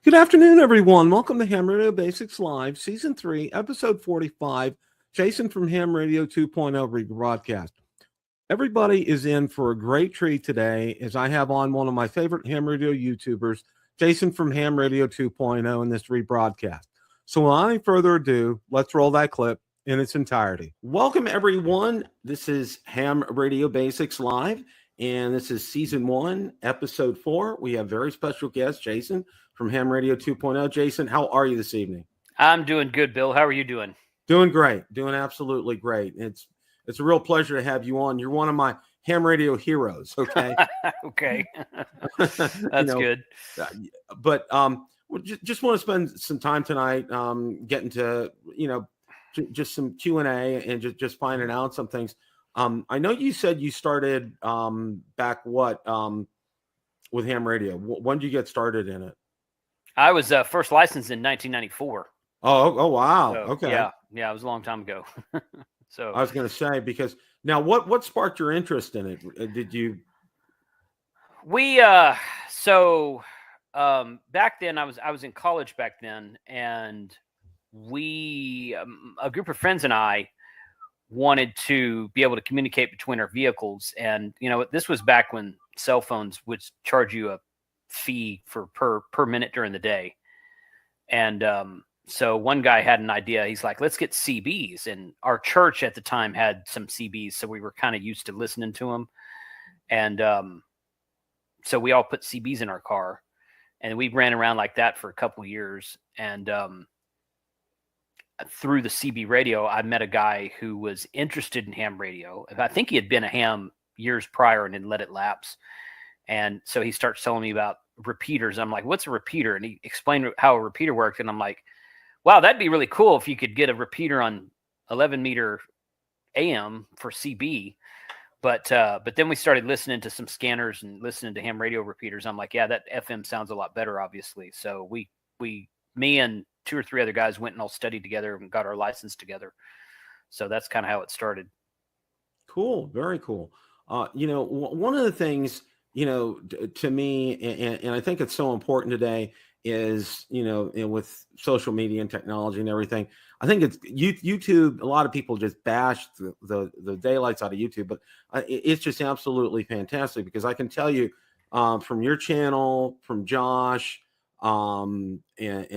Good afternoon, everyone. Welcome to Ham Radio Basics Live, Season 3, Episode 45. Jason from Ham Radio 2.0 Rebroadcast. Everybody is in for a great treat today as I have on one of my favorite Ham Radio YouTubers, Jason from Ham Radio 2.0 in this rebroadcast. So without any further ado, let's roll that clip in its entirety. Welcome, everyone. This is Ham Radio Basics Live, and this is Season 1, Episode 4. We have very special guest, Jason from Ham Radio 2.0. Jason, how are you this evening? I'm doing good, Bill. How are you doing? Doing great. Doing absolutely great. It's a real pleasure to have you on. You're one of my ham radio heroes. Okay. Okay. That's good. But just want to spend some time tonight getting to, just some Q&A and just finding out some things. I know you said you started back with ham radio. When did you get started in it? I was first licensed in 1994. Oh, wow. So, Okay. Yeah, it was a long time ago. So I was going to say, because now what sparked your interest in it? Did you? Back then I was in college back then, and we a group of friends and I wanted to be able to communicate between our vehicles, and this was back when cell phones would charge you a fee for per minute during the day. And so one guy had an idea. He's like, let's get CBs. And our church at the time had some CBs, so we were kind of used to listening to them. And so we all put CBs in our car, and we ran around like that for a couple of years. And through the CB radio, I met a guy who was interested in ham radio. I think he had been a ham years prior and had let it lapse. And so he starts telling me about repeaters. I'm like, what's a repeater? And he explained how a repeater worked. And I'm like, wow, that'd be really cool if you could get a repeater on 11 meter AM for CB. But then we started listening to some scanners and listening to ham radio repeaters. I'm like, yeah, that FM sounds a lot better, obviously. So me and two or three other guys went and all studied together and got our license together. So that's kind of how it started. Cool. Very cool. One of the things, to me, and I think it's so important today is, with social media and technology and everything, I think it's YouTube. A lot of people just bash the daylights out of YouTube, but it's just absolutely fantastic, because I can tell you from your channel, from Josh, and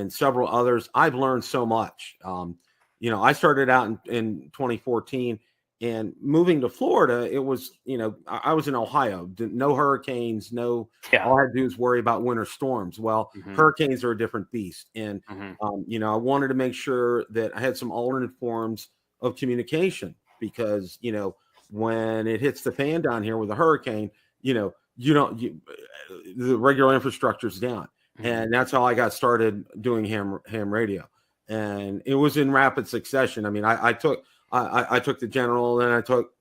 several others, I've learned so much. I started out in 2014. And moving to Florida, it was, I was in Ohio, no hurricanes, all I had to do was worry about winter storms. Well, hurricanes are a different beast. And, I wanted to make sure that I had some alternate forms of communication, because, when it hits the fan down here with a hurricane, the regular infrastructure is down. And that's how I got started doing ham radio. And it was in rapid succession. I mean, I took the general, then I took,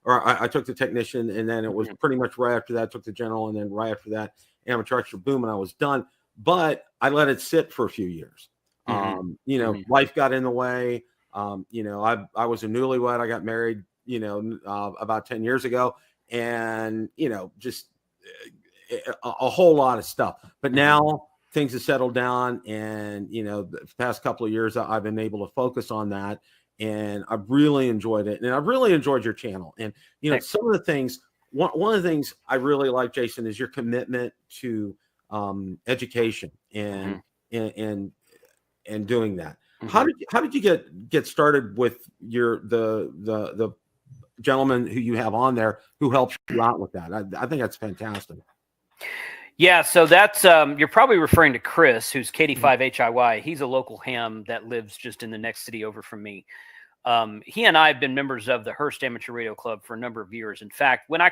I took the technician, and then it was pretty much right after that, I took the general, and then right after that, amateur extra, boom, and I was done. But I let it sit for a few years. Life got in the way. I was a newlywed. I got married, about 10 years ago, and, just a whole lot of stuff. But now things have settled down, and, the past couple of years, I've been able to focus on that. And I've really enjoyed it. And I've really enjoyed your channel. And, some of the things, one of the things I really like, Jason, is your commitment to education and doing that. How did you get started with the gentleman who you have on there who helps you out with that? I think that's fantastic. Yeah, so that's you're probably referring to Chris, who's KD5HIY. He's a local ham that lives just in the next city over from me. He and I have been members of the Hearst Amateur Radio Club for a number of years. In fact, when I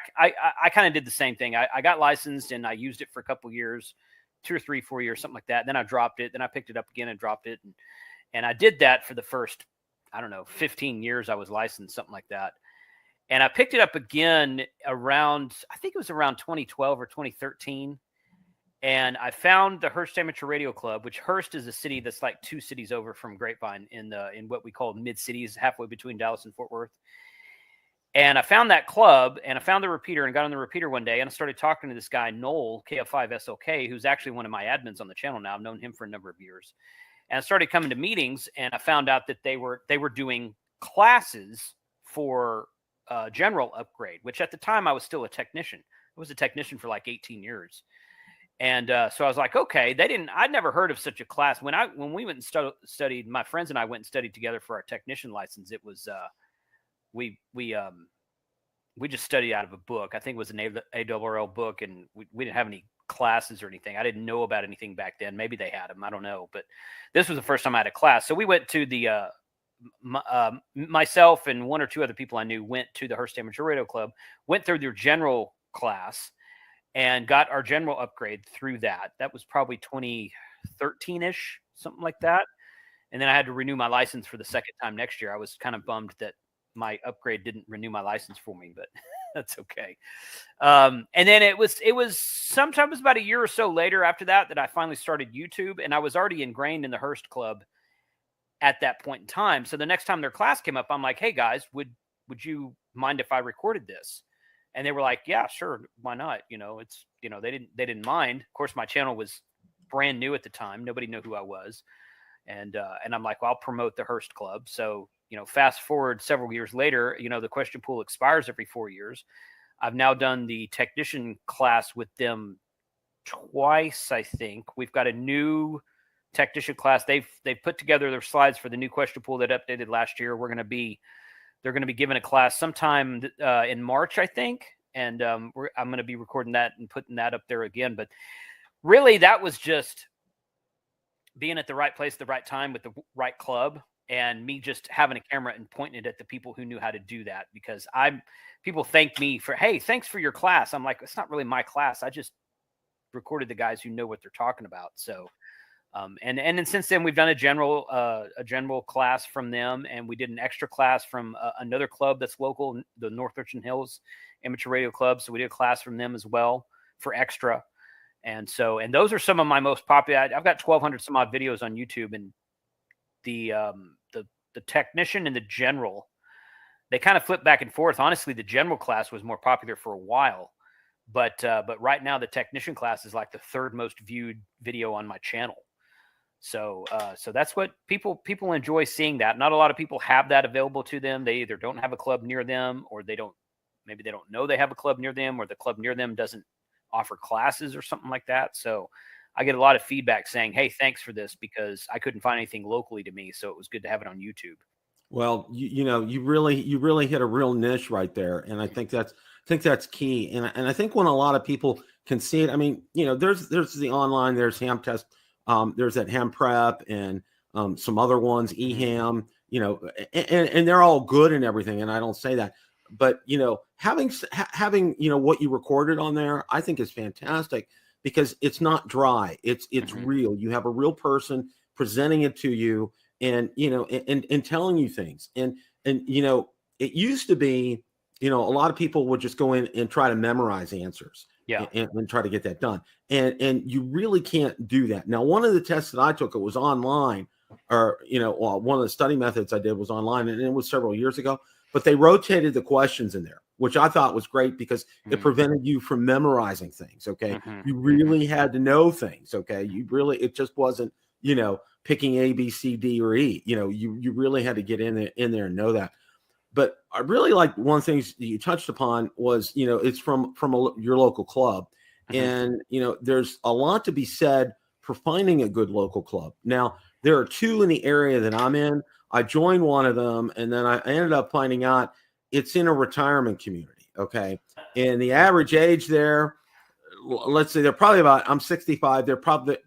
kind of did the same thing. I got licensed and I used it for a couple of years, 2 or 3, 4 years, something like that. Then I dropped it. Then I picked it up again and dropped it. And I did that for the first, 15 years I was licensed, something like that. And I picked it up again around, I think it was around 2012 or 2013. And I found the Hearst Amateur Radio Club, which Hearst is a city that's like 2 cities over from Grapevine in what we call mid cities, halfway between Dallas and Fort Worth. And I found that club, and I found the repeater, and got on the repeater one day, and I started talking to this guy, Noel, KF5SLK, who's actually one of my admins on the channel now. I've known him for a number of years. And I started coming to meetings, and I found out that they were doing classes for general upgrade, which at the time I was still a technician. I was a technician for like 18 years. And so I was like, okay, I'd never heard of such a class. When we went and studied, my friends and I went and studied together for our technician license. It was, we just studied out of a book. I think it was an ARRL book, and we didn't have any classes or anything. I didn't know about anything back then. Maybe they had them. I don't know. But this was the first time I had a class. So we went to the, myself and one or two other people I knew went to the Hearst Amateur Radio Club, went through their general class, and got our general upgrade through that. That was probably 2013-ish, something like that. And then I had to renew my license for the second time next year. I was kind of bummed that my upgrade didn't renew my license for me, but that's okay. And then it was sometimes about a year or so later after that I finally started YouTube, and I was already ingrained in the Hearst Club at that point in time. So the next time their class came up, I'm like, hey guys, would you mind if I recorded this? And they were like, yeah, sure. Why not? They didn't mind. Of course, my channel was brand new at the time. Nobody knew who I was. And I'm like, well, I'll promote the Hearst Club. So, fast forward several years later, the question pool expires every 4 years. I've now done the technician class with them twice, I think. We've got a new technician class. They've put together their slides for the new question pool that updated last year. They're going to be giving a class sometime in March, I think. And I'm going to be recording that and putting that up there again. But really, that was just being at the right place, the right time with the right club, and me just having a camera and pointing it at the people who knew how to do that. Because people thank me for, hey, thanks for your class. I'm like, it's not really my class. I just recorded the guys who know what they're talking about. So, and then since then we've done a general class from them, and we did an extra class from another club that's local, the North Richland Hills Amateur Radio Club. So we did a class from them as well for extra. And those are some of my most popular. I've got 1,200 some odd videos on YouTube, and the technician and the general, they kind of flip back and forth. Honestly, the general class was more popular for a while, but right now the technician class is like the third most viewed video on my channel. So that's what people enjoy seeing. That not a lot of people have that available to them. They either don't have a club near them, or maybe they don't know they have a club near them, or the club near them doesn't offer classes or something like that. So I get a lot of feedback saying, hey, thanks for this, because I couldn't find anything locally to me. So it was good to have it on YouTube. Well, you really hit a real niche right there. And I think that's key. And I think when a lot of people can see it, I mean, there's the online, there's Ham Test, there's that Ham Prep, and some other ones, eHam, and they're all good and everything. And I don't say that, but having what you recorded on there, I think is fantastic, because it's not dry. It's real. You have a real person presenting it to you, and and telling you things. And it used to be, a lot of people would just go in and try to memorize answers. Yeah. And try to get that done. And you really can't do that. Now, one of the tests that I took, it was online, or, one of the study methods I did was online, and it was several years ago, but they rotated the questions in there, which I thought was great, because it prevented you from memorizing things. Okay. You really had to know things. Okay. It just wasn't, picking A, B, C, D, or E, you really had to get in there and know that. But I really like one of the things that you touched upon was, it's from your local club. And, there's a lot to be said for finding a good local club. Now, there are two in the area that I'm in. I joined one of them, and then I ended up finding out it's in a retirement community. Okay. And the average age there, let's say they're probably I'm 65. They're probably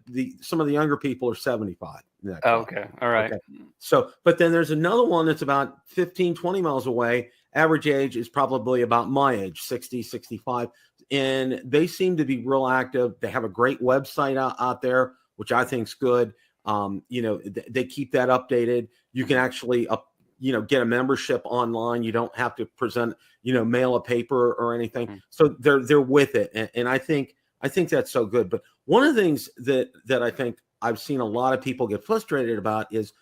some of the younger people are 75. Okay. All right. Okay. So, but then there's another one that's about 15, 20 miles away. Average age is probably about my age, 60, 65. And they seem to be real active. They have a great website out there, which I think is good. They keep that updated. You can actually get a membership online. You don't have to present, mail a paper or anything. So they're with it. And I think that's so good. But one of the things that I think I've seen a lot of people get frustrated about is,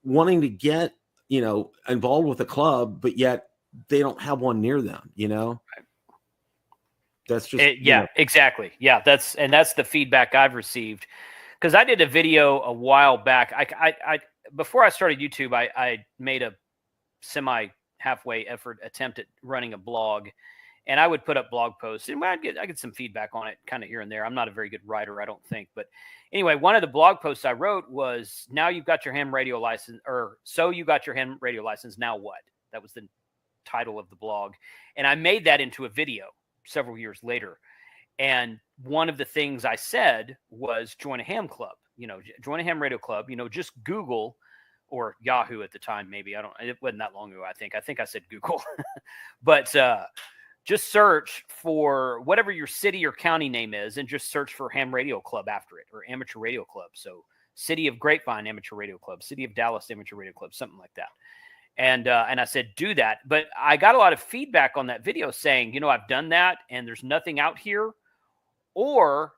wanting to get, involved with a club, but yet they don't have one near them, you know? Right. That's just, Yeah, exactly. Yeah, that's the feedback I've received. Because I did a video a while back. I before I started YouTube, I made a semi halfway effort attempt at running a blog, and I would put up blog posts, and I get some feedback on it kind of here and there. I'm not a very good writer, I don't think, but anyway, one of the blog posts I wrote was, "Now you've got your ham radio license," or "So you got your ham radio license. Now what?" That was the title of the blog, and I made that into a video several years later. And one of the things I said was join a ham club, join a ham radio club, just Google, or Yahoo at the time, maybe. It wasn't that long ago. I think I said Google, but just search for whatever your city or county name is, and just search for ham radio club after it, or amateur radio club. So City of Grapevine Amateur Radio Club, City of Dallas Amateur Radio Club, something like that. And I said, do that. But I got a lot of feedback on that video saying, I've done that and there's nothing out here. Or,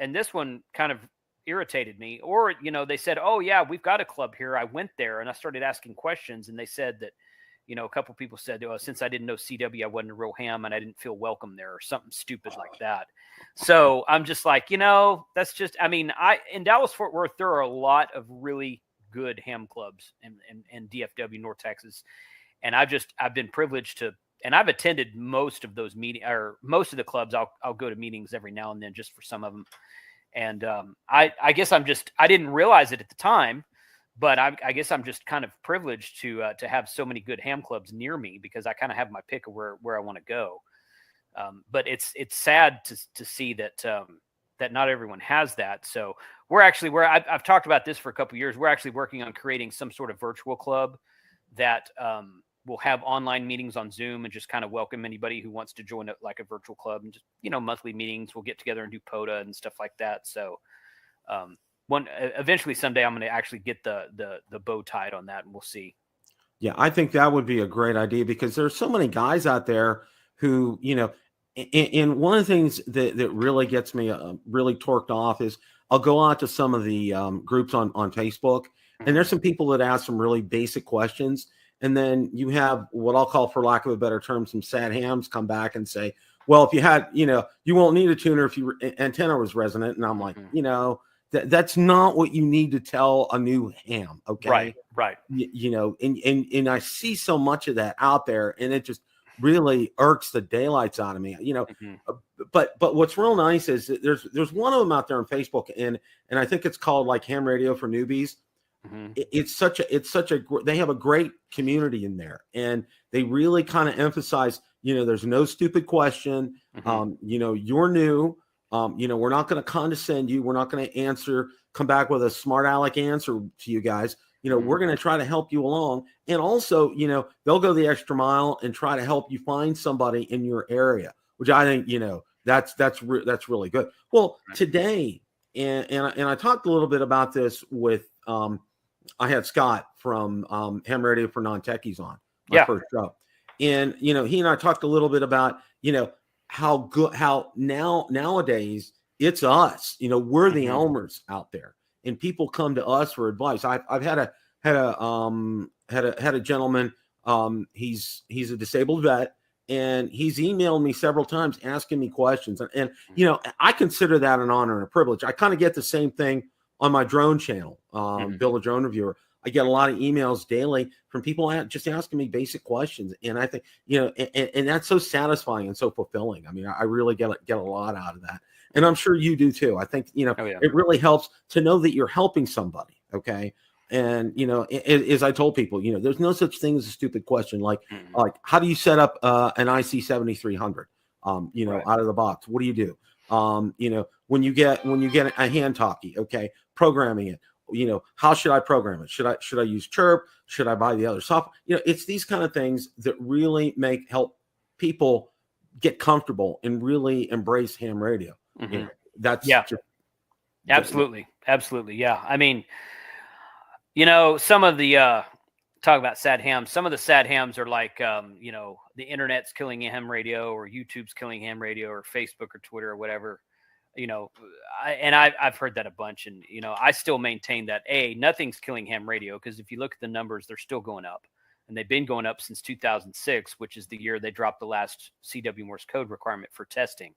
and this one kind of irritated me, or, they said, "Oh yeah, we've got a club here." I went there and I started asking questions, and they said that, a couple people said, "Oh, since I didn't know CW, I wasn't a real ham and I didn't feel welcome there," or something stupid like that. So I'm just like, that's just, in Dallas, Fort Worth, there are a lot of really good ham clubs in DFW, North Texas. And I've been privileged to, and I've attended most of those meetings, or most of the clubs. I'll go to meetings every now and then just for some of them. And I guess I didn't realize it at the time, but I guess I'm just kind of privileged to have so many good ham clubs near me, because I kind of have my pick of where I want to go. But it's sad to see that that not everyone has that. So I've talked about this for a couple of years. We're actually working on creating some sort of virtual club that we'll have online meetings on Zoom and just kind of welcome anybody who wants to join like a virtual club, and just, monthly meetings. We'll get together and do POTA and stuff like that. So eventually someday I'm going to actually get the bow tied on that, and we'll see. Yeah, I think that would be a great idea, because there's so many guys out there who, and one of the things that really gets me really torqued off is I'll go out to some of the groups on Facebook, and there's some people that ask some really basic questions. And then you have what I'll call, for lack of a better term, some sad hams come back and say, "Well, if you had, you won't need a tuner if your antenna was resonant." And I'm like, that's not what you need to tell a new ham. Okay. Right. And I see so much of that out there, and it just really irks the daylights out of me, but what's real nice is that there's one of them out there on Facebook, and I think it's called like Ham Radio for Newbies. It's such a they have a great community in there, and they really kind of emphasize, there's no stupid question. You're new. We're not going to condescend you. We're not going to come back with a smart aleck answer to you guys. We're going to try to help you along. And also, they'll go the extra mile and try to help you find somebody in your area, which I think, that's really good. Well, today, and I talked a little bit about this with, I had Scott from Ham Radio for Non-Techies on my first show. And, he and I talked a little bit about, how nowadays it's us, we're the Elmers out there, and people come to us for advice. I've had a gentleman, he's a disabled vet, and he's emailed me several times asking me questions. And I consider that an honor and a privilege. I kind of get the same thing on my drone channel, Bill the Drone Reviewer. I get a lot of emails daily from people just asking me basic questions. And I think, and that's so satisfying and so fulfilling. I mean, I really get a lot out of that. And I'm sure you do too. I think, it really helps to know that you're helping somebody. Okay. And, as I told people, there's no such thing as a stupid question. Like how do you set up an IC 7300, out of the box? What do you do? When you get a hand talkie, okay, programming it, how should I program it? Should I use Chirp? Should I buy the other software? It's these kind of things that really help people get comfortable and really embrace ham radio. That's absolutely. Yeah. I mean, some of the talk about sad hams. Some of the sad hams are like, the internet's killing ham radio, or YouTube's killing ham radio, or Facebook or Twitter or whatever. I've heard that a bunch, and I still maintain that nothing's killing ham radio, because if you look at the numbers, they're still going up, and they've been going up since 2006, which is the year they dropped the last CW Morse code requirement for testing.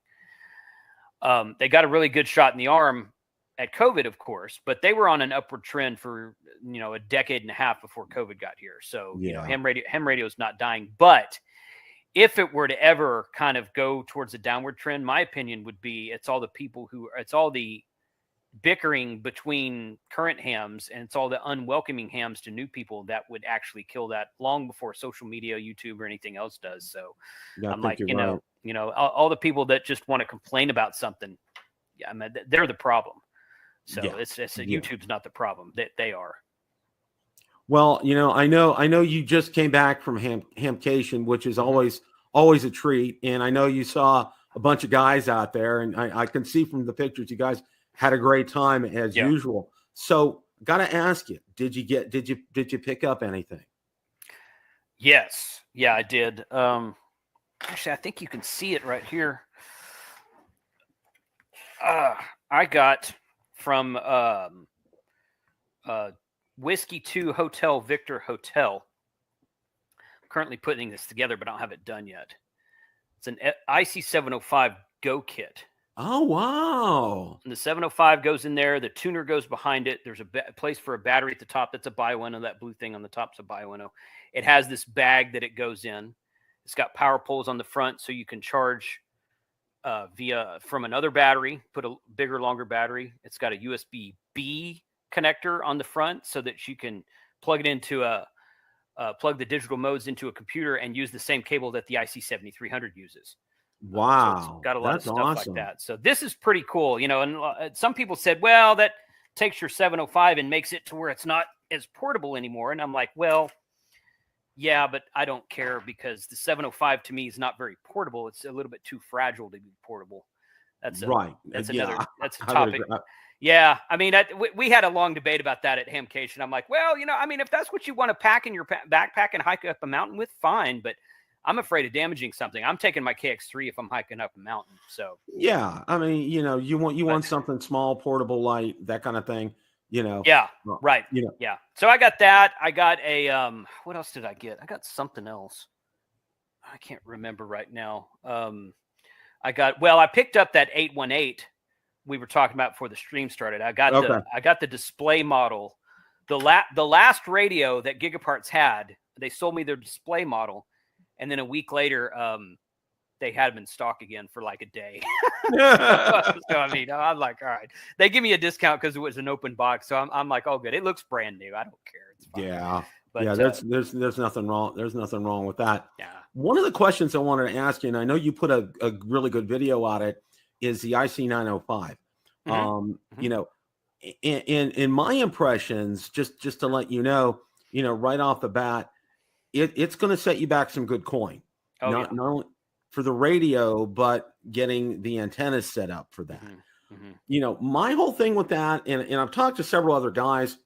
They got a really good shot in the arm at COVID, of course, but they were on an upward trend for, a decade and a half before COVID got here. So, ham radio is not dying. But if it were to ever kind of go towards a downward trend, my opinion would be it's all the bickering between current hams, and it's all the unwelcoming hams to new people that would actually kill that long before social media, YouTube, or anything else does. So I'm like, all the people that just want to complain about something, I mean, they're the problem. So YouTube's not the problem. They are. Well, I know you just came back from HamCation, which is always a treat. And I know you saw a bunch of guys out there, and I can see from the pictures you guys had a great time as usual. So, got to ask you, did you pick up anything? Yes. Yeah, I did. Actually, I think you can see it right here. I got from Whiskey 2 Hotel Victor Hotel. I'm currently putting this together, but I don't have it done yet. It's an IC705 Go kit. Oh, wow. And the 705 goes in there. The tuner goes behind it. There's a place for a battery at the top. That's a Baofeng. That blue thing on the top is a Baofeng. It has this bag that it goes in. It's got power poles on the front, so you can charge from another battery, put a bigger, longer battery. It's got a USB-B connector on the front so that you can plug it into plug the digital modes into a computer and use the same cable that the IC7300 uses. Wow. So it's got a lot of stuff awesome. like that. So this is pretty cool, and some people said, well, that takes your 705 and makes it to where it's not as portable anymore. And I'm like, well, yeah, but I don't care, because the 705 to me is not very portable. It's a little bit too fragile to be portable. That's That's a topic. Yeah. I mean, we had a long debate about that at HamCation. I'm like, well, if that's what you want to pack in your backpack and hike up a mountain with, fine. But I'm afraid of damaging something. I'm taking my KX3 if I'm hiking up a mountain. So yeah, I mean, you want something small, portable, light, that kind of thing. Yeah, right. Yeah. So I got that. I got a what else did I get? I got something else. I can't remember right now. I picked up that 818 we were talking about before the stream started. I got the display model. The last radio that Gigaparts had, they sold me their display model, and then a week later, they had them in stock again for like a day. So I mean, I'm like, all right. They give me a discount because it was an open box, so I'm like, oh, good. It looks brand new. I don't care. It's fine. Yeah, but, there's nothing wrong. There's nothing wrong with that. Yeah. One of the questions I wanted to ask you, and I know you put a really good video on it, is the IC905. In my impressions, just to let you know, right off the bat, it's going to set you back some good coin. Not only for the radio, but getting the antennas set up for that. My whole thing with that, and I've talked to several other guys,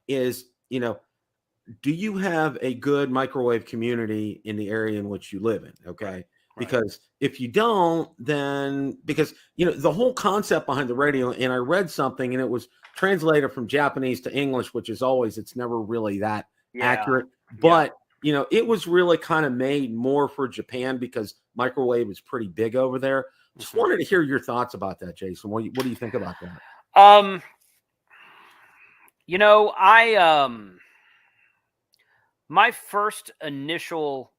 is, do you have a good microwave community in the area in which you live in? Okay. Right. Because if you don't, then the whole concept behind the radio, and I read something and it was translated from Japanese to English, which is it's never really that accurate, but it was really kind of made more for Japan because microwave is pretty big over there. Just wanted to hear your thoughts about that, Jason. What do you think about that? My first initial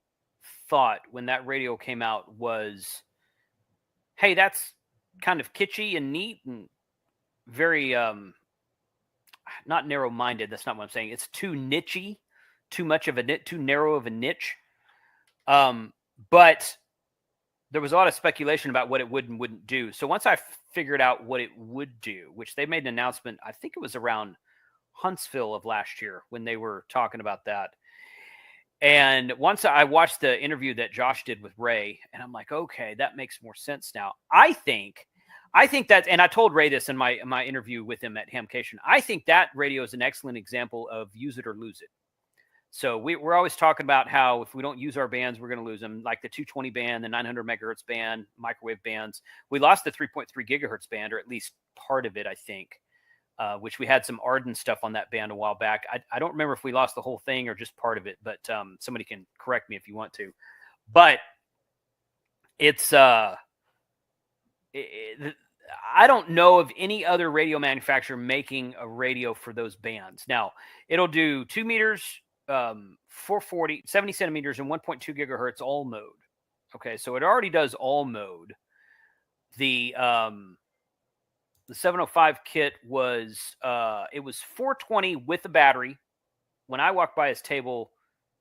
thought when that radio came out was, hey, that's kind of kitschy and neat and very not narrow-minded. That's not what I'm saying. It's too nichey, too narrow of a niche. But there was a lot of speculation about what it would and wouldn't do. So once I figured out what it would do, which they made an announcement, I think it was around Huntsville of last year when they were talking about that. And once I watched the interview that Josh did with Ray, and I'm like, okay, that makes more sense now. I think that, and I told Ray this in my interview with him at HamCation, I think that radio is an excellent example of use it or lose it. So we're always talking about how if we don't use our bands, we're going to lose them, like the 220 band, the 900 megahertz band, microwave bands. We lost the 3.3 gigahertz band, or at least part of it, I think. which we had some Arden stuff on that band a while back. I don't remember if we lost the whole thing or just part of it, but somebody can correct me if you want to. But it's I don't know of any other radio manufacturer making a radio for those bands. Now, it'll do 2 meters, 440, 70 centimeters, and 1.2 gigahertz all mode. Okay, so it already does all mode. The 705 kit was it was 420 with a battery. When I walked by his table,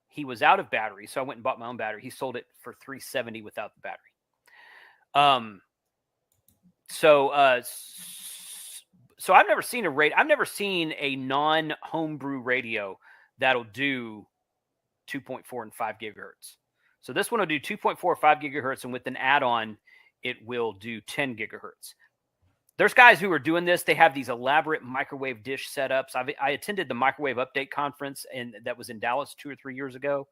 he was out of battery, so I went and bought my own battery. He sold it for $370 without the battery. So I've never seen I've never seen a non-homebrew radio that'll do 2.4 and 5 gigahertz. So this one will do 2.4 or 5 gigahertz, and with an add-on, it will do 10 gigahertz. There's guys who are doing this. They have these elaborate microwave dish setups. I attended the Microwave Update Conference, and that was in Dallas 2 or 3 years ago.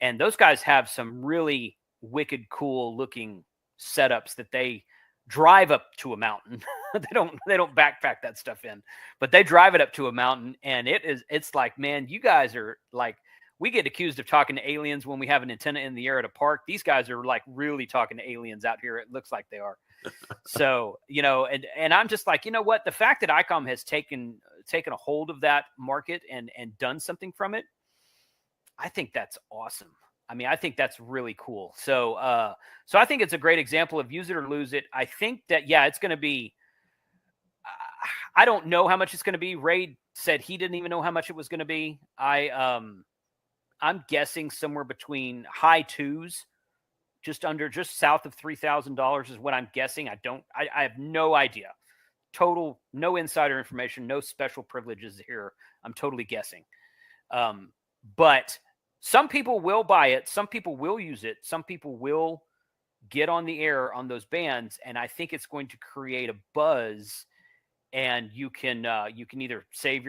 And those guys have some really wicked, cool looking setups that they drive up to a mountain. they don't backpack that stuff in, but they drive it up to a mountain, and it's like, man, you guys are like, we get accused of talking to aliens when we have an antenna in the air at a park. These guys are like really talking to aliens out here. It looks like they are. So, and I'm just like, you know what? The fact that ICOM has taken a hold of that market and done something from it, I think that's awesome. I mean, I think that's really cool. So I think it's a great example of use it or lose it. I think that, yeah, it's going to be, I don't know how much it's going to be. Ray said he didn't even know how much it was going to be. I'm guessing somewhere between high twos, just south of $3,000 is what I'm guessing. I have no idea. Total, no insider information, no special privileges here. I'm totally guessing. But some people will buy it. Some people will use it. Some people will get on the air on those bands. And I think it's going to create a buzz, and you can either save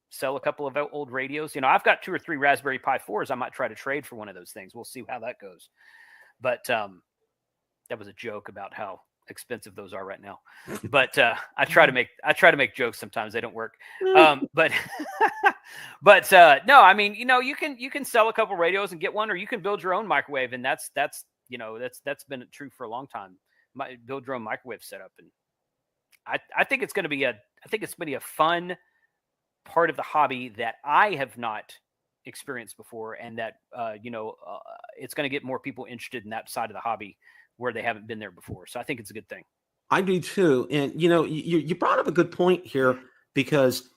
sell a couple of old radios. I've got 2 or 3 Raspberry Pi 4s. I might try to trade for one of those things. We'll see how that goes. But that was a joke about how expensive those are right now. But I try to make jokes sometimes. They don't work. But no, I mean, you can sell a couple radios and get one, or you can build your own microwave, and that's been true for a long time. Build your own microwave setup, and I think it's going to be a fun part of the hobby that I have not experienced before, and that it's going to get more people interested in that side of the hobby where they haven't been there before. So I think it's a good thing. I do too. And you brought up a good point here, because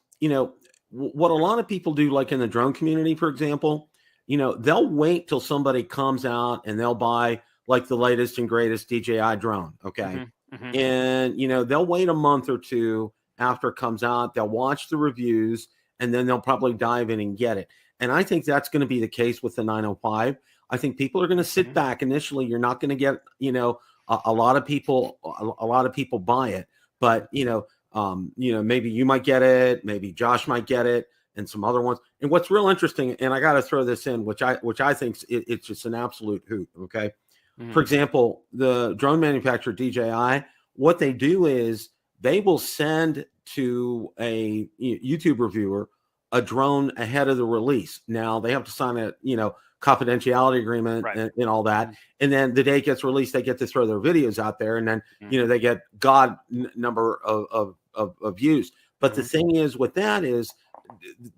what a lot of people do, like in the drone community, for example, they'll wait till somebody comes out and they'll buy like the latest and greatest DJI drone. Okay. Mm-hmm. And they'll wait a month or two after it comes out. They'll watch the reviews, and then they'll probably dive in and get it. And I think that's going to be the case with the 905. I think people are going to sit back initially. You're not going to get, a lot of people buy it, but maybe you might get it, maybe Josh might get it, and some other ones. And what's real interesting, and I got to throw this in, which I think it's just an absolute hoot. Okay. Mm-hmm. For example, the drone manufacturer DJI, what they do is they will send to a YouTube reviewer a drone ahead of the release. Now they have to sign a, confidentiality agreement, right, and all that. And then the day it gets released, they get to throw their videos out there, and then, they get God number of views. But the thing is with that is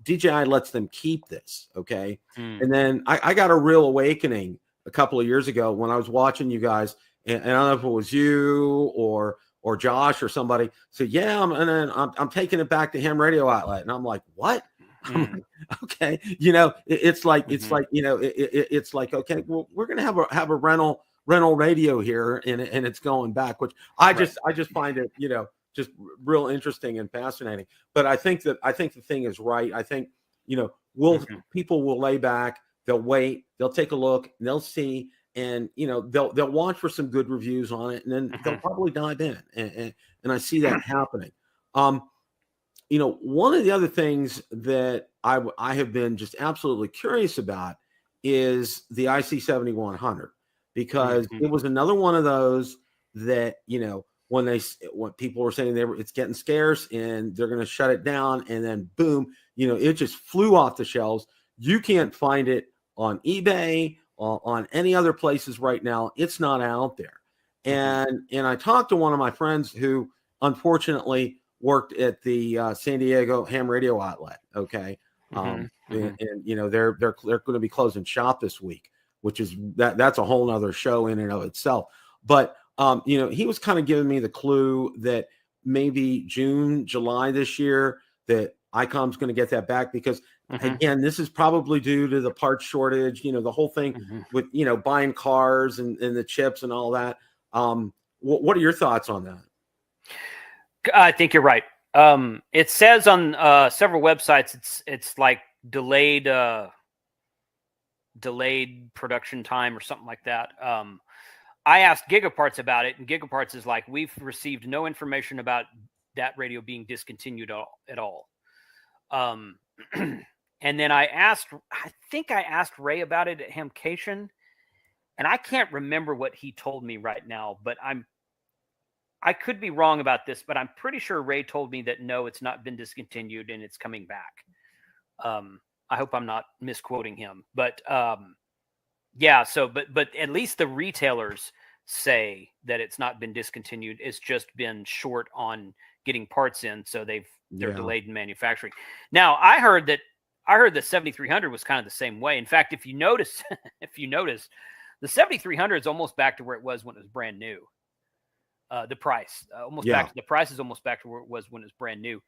DJI lets them keep this. Okay. And then I got a real awakening a couple of years ago when I was watching you guys, and I don't know if it was you or Josh or somebody. So yeah, I'm taking it back to Ham Radio Outlet. And I'm like, what? Okay, it's like, okay, well, we're gonna have a rental radio here, and it's going back, which I just find it just real interesting and fascinating. But I think the thing is right. I think people will lay back, they'll wait, they'll take a look, and they'll see, and they'll watch for some good reviews on it, and then they'll probably dive in, and I see that happening. One of the other things that I have been just absolutely curious about is the IC 7100, because it was another one of those that, when people were saying it's getting scarce and they're going to shut it down, and then boom, it just flew off the shelves. You can't find it on eBay, on any other places right now. It's not out there. And I talked to one of my friends who unfortunately worked at the San Diego ham radio outlet. Okay. And they're going to be closing shop this week, which is that's a whole nother show in and of itself. But he was kind of giving me the clue that maybe June, July this year that ICOM's going to get that back, because again, this is probably due to the parts shortage, the whole thing with, buying cars and the chips and all that. What are your thoughts on that? I think you're right. It says on several websites, it's like delayed production time or something like that. I asked Gigaparts about it, and Gigaparts is like, we've received no information about that radio being discontinued at all. And then I think I asked Ray about it at HamCation, and I can't remember what he told me right now, but I could be wrong about this, but I'm pretty sure Ray told me that no, it's not been discontinued and it's coming back. I hope I'm not misquoting him, but yeah. So, but at least the retailers say that it's not been discontinued. It's just been short on getting parts in, so they're delayed in manufacturing. Now, I heard that 7300 was kind of the same way. In fact, if you notice, the 7300 is almost back to where it was when it was brand new. The price the price is almost back to where it was when it was brand new.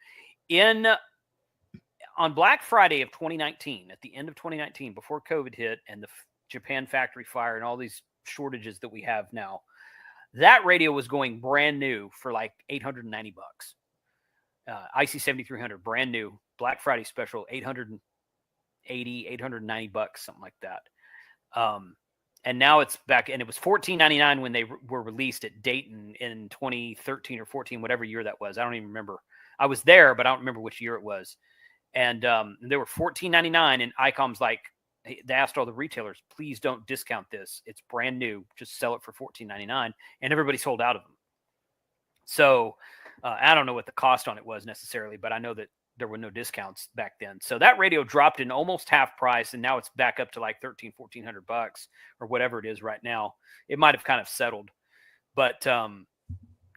On Black Friday of 2019, at the end of 2019, before COVID hit and the Japan factory fire and all these shortages that we have now, that radio was going brand new for like $890. IC 7300 brand new, Black Friday special, $890, something like that. And now it's back, and it was $14.99 when they were released at Dayton in 2013 or 14, whatever year that was. I don't even remember. I was there, but I don't remember which year it was. And they were $14.99, and ICOM's like, they asked all the retailers, please don't discount this. It's brand new. Just sell it for $14.99. And everybody sold out of them. So I don't know what the cost on it was necessarily, but I know that there were no discounts back then. So that radio dropped in almost half price, and now it's back up to like $1,400 or whatever it is right now. It might have kind of settled, but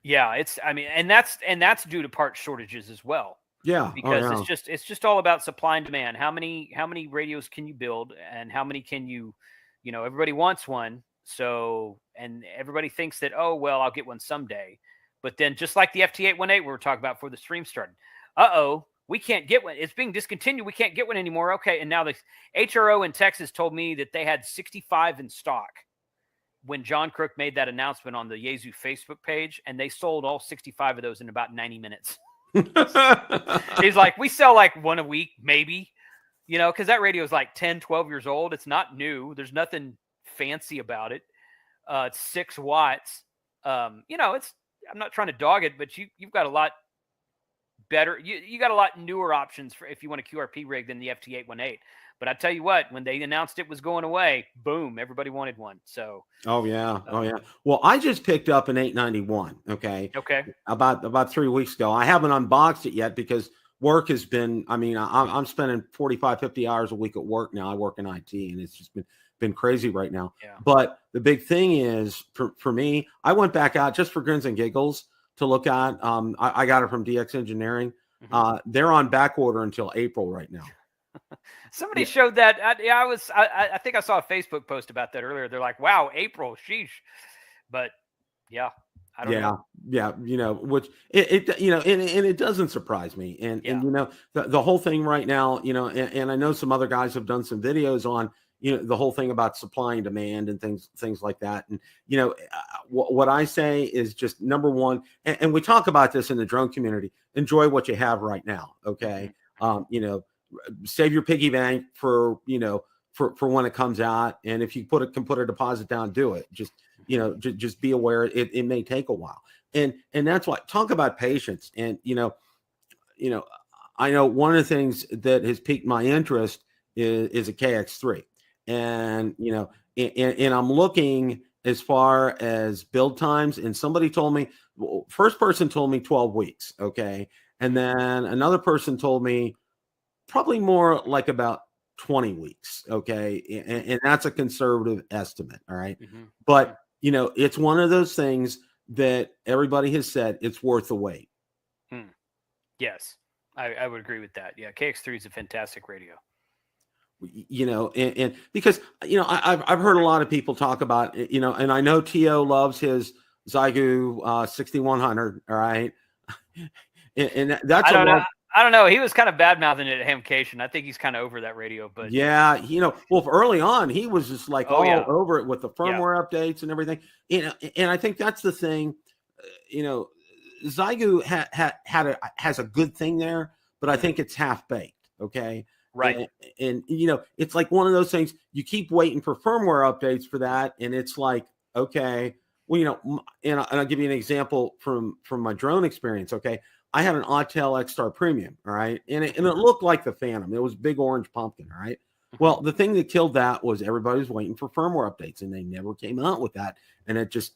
yeah, and that's due to part shortages as well. Yeah, because it's just all about supply and demand. How many radios can you build, and how many can you, everybody wants one. So, and everybody thinks that, oh, well, I'll get one someday. But then just like the FT-818 we were talking about before the stream started, we can't get one. It's being discontinued. We can't get one anymore. Okay. And now the HRO in Texas told me that they had 65 in stock when John Crook made that announcement on the Yaesu Facebook page, and they sold all 65 of those in about 90 minutes. He's like, we sell like one a week, maybe, because that radio is like 10, 12 years old. It's not new. There's nothing fancy about it. It's 6 watts. I'm not trying to dog it, but you've got a lot better. You got a lot newer options for if you want a QRP rig than the FT-818. But I tell you what, when they announced it was going away, boom, everybody wanted one. So, oh yeah. Well, I just picked up an 891. Okay. About 3 weeks ago. I haven't unboxed it yet because work has been. I'm spending 45, 50 hours a week at work now. I work in IT, and it's just been crazy right now. Yeah. But the big thing is for me, I went back out just for grins and giggles to look at. I got it from DX Engineering. They're on back order until April right now. Somebody showed that. I think I saw a Facebook post about that earlier. They're like, wow, April, sheesh. But yeah, I don't know. Yeah. Which and it doesn't surprise me. And the whole thing right now, and I know some other guys have done some videos on, the whole thing about supply and demand and things like that. And, what I say is just number one, and we talk about this in the drone community, enjoy what you have right now. Okay. Save your piggy bank for when it comes out. And if you can put a deposit down, do it. Just be aware it may take a while. And that's why talk about patience. And, I know one of the things that has piqued my interest is a KX3. And, and I'm looking as far as build times. And somebody told me first person told me 12 weeks. Okay. And then another person told me probably more like about 20 weeks. Okay. And that's a conservative estimate. All right. But, it's one of those things that everybody has said it's worth the wait. Yes, I would agree with that. Yeah. KX3 is a fantastic radio. And because, I've heard a lot of people talk about, and I know T.O. loves his Yaesu 6100. All right. and that's I don't know. He was kind of bad mouthing it at HamCation. I think he's kind of over that radio, but yeah, well, early on, he was just like over it with the firmware updates and everything. And I think that's the thing, Yaesu has a good thing there, but I think it's half baked. Okay. Right. And it's like one of those things you keep waiting for firmware updates for that. And it's like, okay, well, and I'll give you an example from my drone experience. Okay. I had an Autel X-Star Premium. All right. And it looked like the Phantom. It was a big orange pumpkin. All right. Well, the thing that killed that was everybody was waiting for firmware updates and they never came out with that. And it just,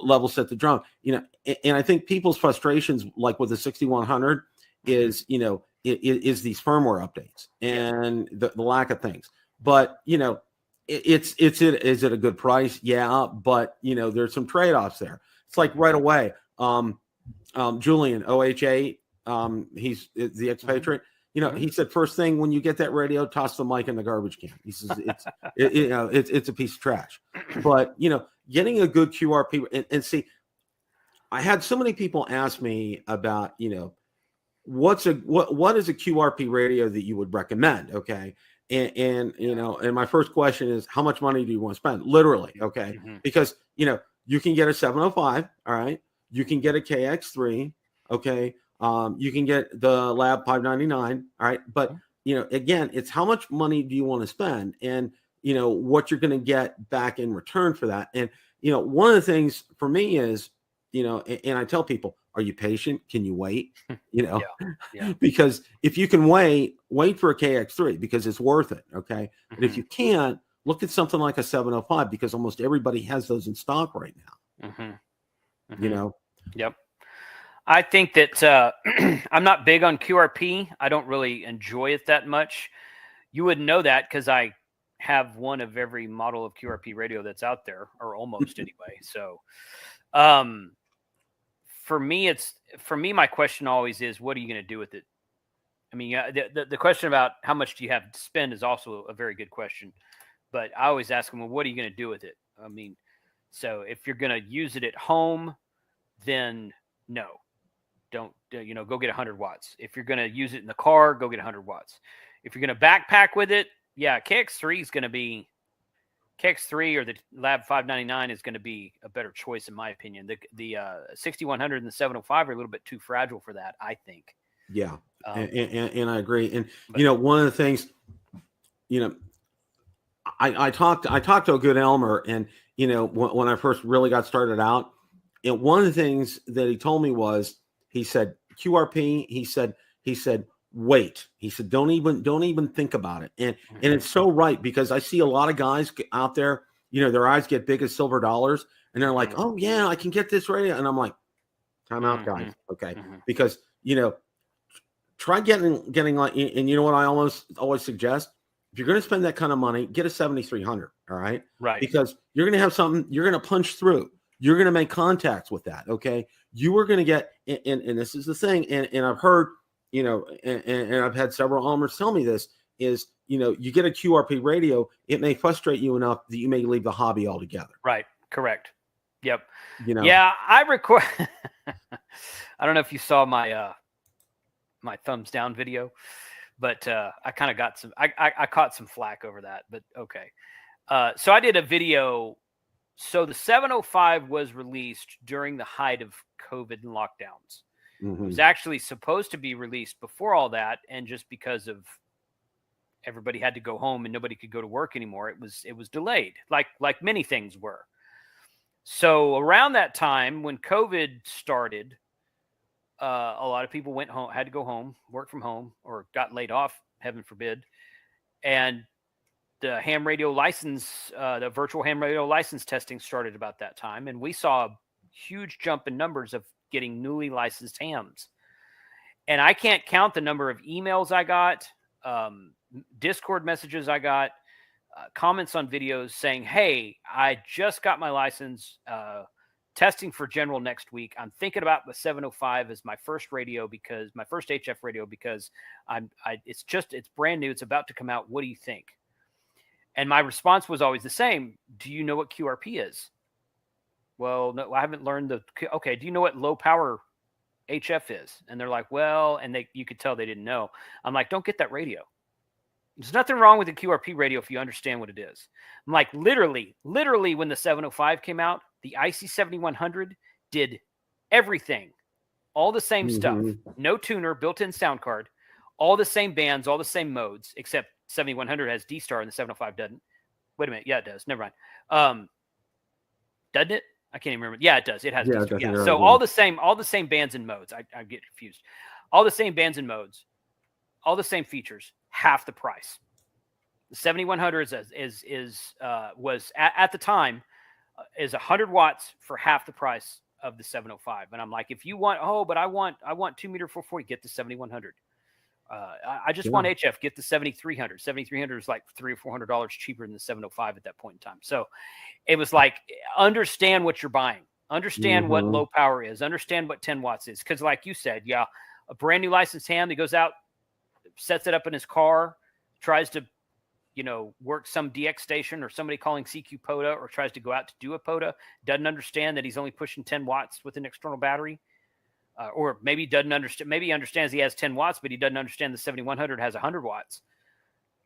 level set the drone, and I think people's frustrations, like with the 6100 is, is these firmware updates and the lack of things. But, is it a good price? Yeah. But, there's some trade-offs there. It's like right away. Julian OH8, he's the expatriate. He said, first thing when you get that radio, toss the mic in the garbage can. He says it's a piece of trash. But getting a good QRP and see, I had so many people ask me about what is a QRP radio that you would recommend? Okay. And my first question is, how much money do you want to spend? Literally. Okay. Because you can get a 705. All right. You can get a KX3. Okay. You can get the Lab 599. All right. But, again, it's how much money do you want to spend and, what you're going to get back in return for that. And, one of the things for me is, and I tell people, are you patient? Can you wait? Because if you can wait for a KX3 because it's worth it. Okay. But if you can't, look at something like a 705 because almost everybody has those in stock right now. Yep. I think that I'm not big on QRP. I don't really enjoy it that much. You wouldn't know that because I have one of every model of QRP radio that's out there, or almost anyway. So for me, my question always is, what are you going to do with it? I mean, the question about how much do you have to spend is also a very good question. But I always ask them, well, what are you going to do with it? I mean, so if you're going to use it at home, then no. Don't, go get 100 watts. If you're going to use it in the car, go get 100 watts. If you're going to backpack with it, yeah, KX3 is going to be KX3 or the Lab 599 is going to be a better choice in my opinion. The 6100 and the 705 are a little bit too fragile for that, I think. Yeah, and I agree. And one of the things, I talked to a good Elmer, and when I first really got started out, and one of the things that he told me was, he said, QRP, he said, wait. He said, don't even think about it. And it's so right, because I see a lot of guys out there, their eyes get big as silver dollars, and they're like, oh yeah, I can get this radio. And I'm like, time out, guys. Okay. Because, try getting like, and you know what I always suggest? If you're going to spend that kind of money, get a 7300. All right. Right. Because you're going to have something, you're going to punch through. You're going to make contacts with that. Okay. You are going to get, and this is the thing. And I've heard, and I've had several Elmers tell me this is, you get a QRP radio, it may frustrate you enough that you may leave the hobby altogether. Right. Correct. Yep. Yeah, I record. I don't know if you saw my, my thumbs down video, but I kind of got I caught some flack over that, but okay. So I did a video. So the 705 was released during the height of COVID and lockdowns. It was actually supposed to be released before all that, and just because of everybody had to go home and nobody could go to work anymore, it was delayed, like many things were. So around that time when COVID started, a lot of people went home, had to go home, work from home, or got laid off, heaven forbid. And the ham radio license, the virtual ham radio license testing started about that time. And we saw a huge jump in numbers of getting newly licensed hams. And I can't count the number of emails I got, Discord messages I got, comments on videos saying, hey, I just got my license, testing for general next week. I'm thinking about the 705 as my first radio, because my first HF radio, because it's brand new. It's about to come out. What do you think? And my response was always the same. Do you know what QRP is? Well, no, I haven't learned okay. Do you know what low power HF is? And they're like, well, and you could tell they didn't know. I'm like, don't get that radio. There's nothing wrong with the QRP radio if you understand what it is. I'm like, literally when the 705 came out, the IC7100 did everything, all the same stuff, no tuner, built-in sound card, all the same bands, all the same modes, except 7100 has D-Star and the 705 doesn't. Wait a minute. Yeah, it does. Never mind. Doesn't it? I can't even remember. Yeah, it does. It has. D-Star. Yeah. So all the same bands and modes. I get confused. All the same bands and modes, all the same features, half the price. The 7100 was at the time is 100 watts for half the price of the 705. And I'm like, if you want, but I want 2 meter 440, get the 7100. I just want HF, get the 7300. 7300 is like $300 or $400 cheaper than the 705 at that point in time. So it was like, understand what you're buying, understand what low power is, understand what 10 watts is. Because like you said, a brand new licensed ham that goes out, sets it up in his car, tries to, work some DX station or somebody calling CQ POTA, or tries to go out to do a POTA, doesn't understand that he's only pushing 10 watts with an external battery. Or maybe doesn't understand. Maybe he understands he has 10 watts, but he doesn't understand the 7100 has 100 watts.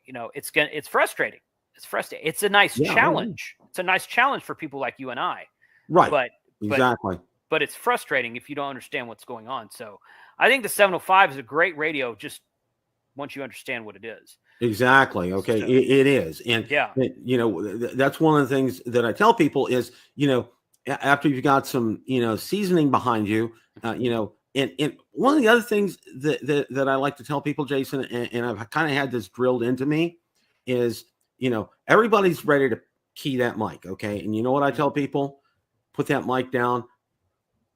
It's frustrating. It's frustrating. It's a nice challenge. Right. It's a nice challenge for people like you and I. Right. Exactly. But it's frustrating if you don't understand what's going on. So I think the 705 is a great radio, just once you understand what it is. Exactly. Okay. So, it is. And, that's one of the things that I tell people is, after you've got some, seasoning behind you, and one of the other things that I like to tell people, Jason, and I've kind of had this drilled into me is, everybody's ready to key that mic. Okay. And you know what I tell people? Put that mic down,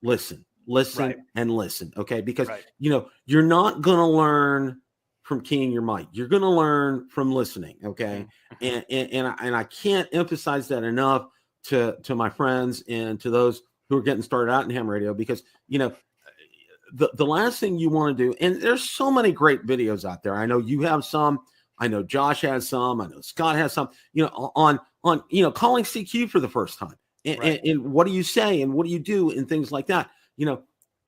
listen, right. And listen. Okay. Because, you're not going to learn from keying your mic. You're going to learn from listening. Okay. And I can't emphasize that enough to my friends and to those who are getting started out in ham radio, because, the last thing you want to do, and there's so many great videos out there. I know you have some, I know Josh has some, I know Scott has some, on calling CQ for the first time, and what do you say and what do you do and things like that.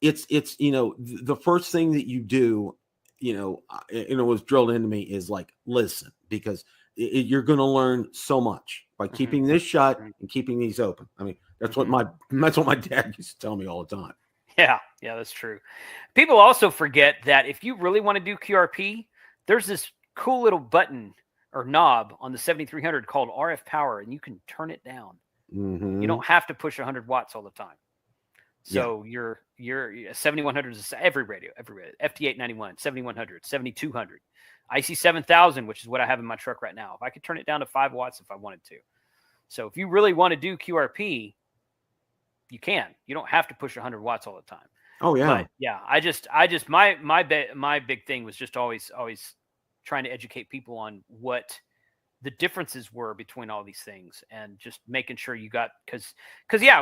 It's the first thing that you do, and it was drilled into me is like, listen, because you're going to learn so much by keeping this shut and keeping these open. I mean, that's what my dad used to tell me all the time. Yeah, that's true. People also forget that if you really want to do QRP, there's this cool little button or knob on the 7300 called RF power, and you can turn it down. You don't have to push 100 watts all the time. So your 7100 is every radio, FT-891, 7100, 7200, IC 7000, which is what I have in my truck right now. If I could turn it down to 5 watts if I wanted to. So if you really want to do QRP, you can. You don't have to push 100 watts all the time. Oh yeah. But my big thing was just always trying to educate people on what the differences were between all these things, and just making sure you got, because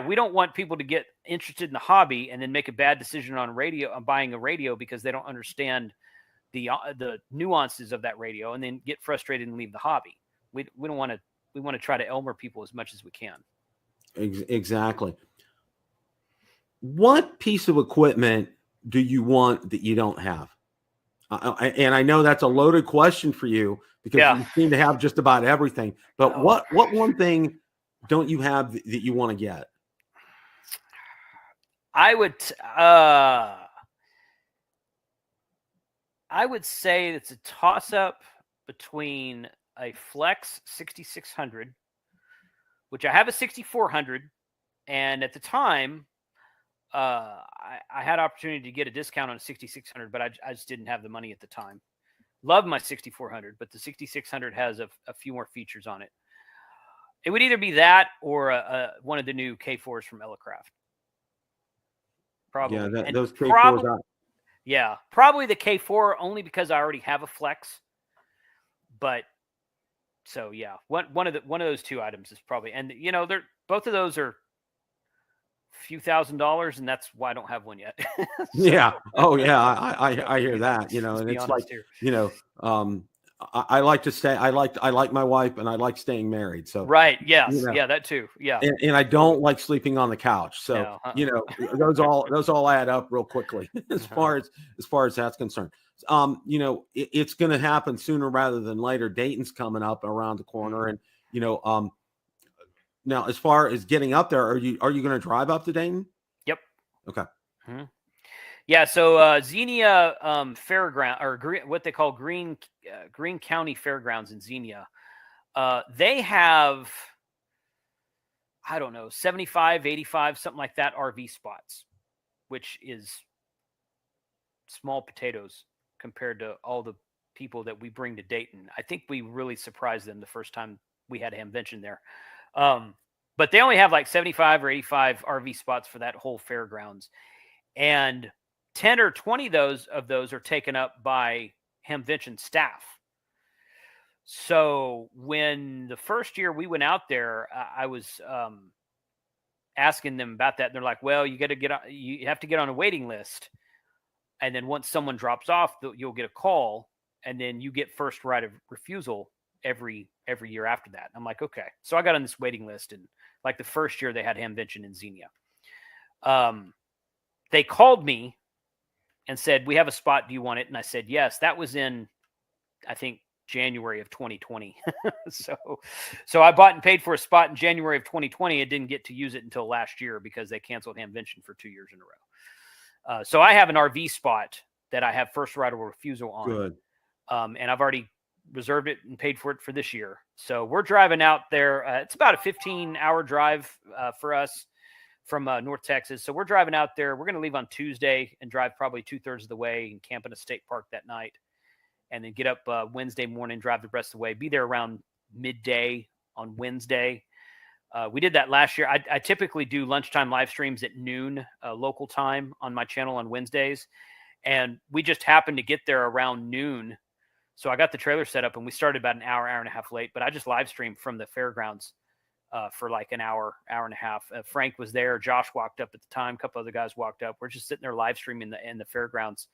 we don't want people to get interested in the hobby and then make a bad decision on buying a radio because they don't understand the nuances of that radio, and then get frustrated and leave the hobby. We don't want to. We want to try to Elmer people as much as we can. Exactly. What piece of equipment do you want that you don't have? And I know that's a loaded question for you, because you seem to have just about everything. But what one thing don't you have that you want to get? I would say it's a toss-up between a Flex 6600, which I have a 6400, and at the time, I had opportunity to get a discount on a 6600, but I just didn't have the money at the time. Love my 6400, but the 6600 has a few more features on it. It would either be that or one of the new K4s from Elecraft. Probably. Yeah, And those K4s probably the K4 only because I already have a Flex. But so yeah, one of those two items is probably, and they're both of those are a few $1,000s, and that's why I don't have one yet. Yeah. Oh yeah. I hear that, and be it's honest like, here. I like to stay, I like my wife, and I like staying married. So, Right. Yes. Yeah, that too. Yeah. and I don't like sleeping on the couch. So, No, those all add up real quickly as far as that's concerned. It's going to happen sooner rather than later. Dayton's coming up around the corner. And, now as far as getting up there, are you going to drive up to Dayton? Yep. Okay. Mm-hmm. Yeah, so Xenia Fairground, or what they call Green County Fairgrounds in Xenia, they have, I don't know, 75, 85, something like that RV spots, which is small potatoes compared to all the people that we bring to Dayton. I think we really surprised them the first time we had Hamvention there. But they only have like 75 or 85 RV spots for that whole fairgrounds. And 10 or 20 of those are taken up by Hamvention staff. So when the first year we went out there, I was asking them about that. And they're like, well, you have to get on a waiting list. And then once someone drops off, you'll get a call, and then you get first right of refusal every year after that. I'm like, okay. So I got on this waiting list, and like the first year they had Hamvention in Xenia. They called me and said, we have a spot. Do you want it? And I said, yes. That was in, I think, January of 2020. So I bought and paid for a spot in January of 2020. I didn't get to use it until last year because they canceled Hamvention for 2 years in a row. So I have an RV spot that I have first right of refusal on. Good. And I've already reserved it and paid for it for this year. So we're driving out there. It's about a 15-hour drive for us from North Texas. So we're driving out there. We're going to leave on Tuesday and drive probably 2/3 of the way and camp in a state park that night. And then get up Wednesday morning, drive the rest of the way, be there around midday on Wednesday. We did that last year. I typically do lunchtime live streams at noon local time on my channel on Wednesdays. And we just happened to get there around noon. So I got the trailer set up, and we started about an hour and a half late, but I just live streamed from the fairgrounds for like an hour and a half. Frank was there. Josh walked up at the time. A couple other guys walked up. We're just sitting there live streaming in the fairgrounds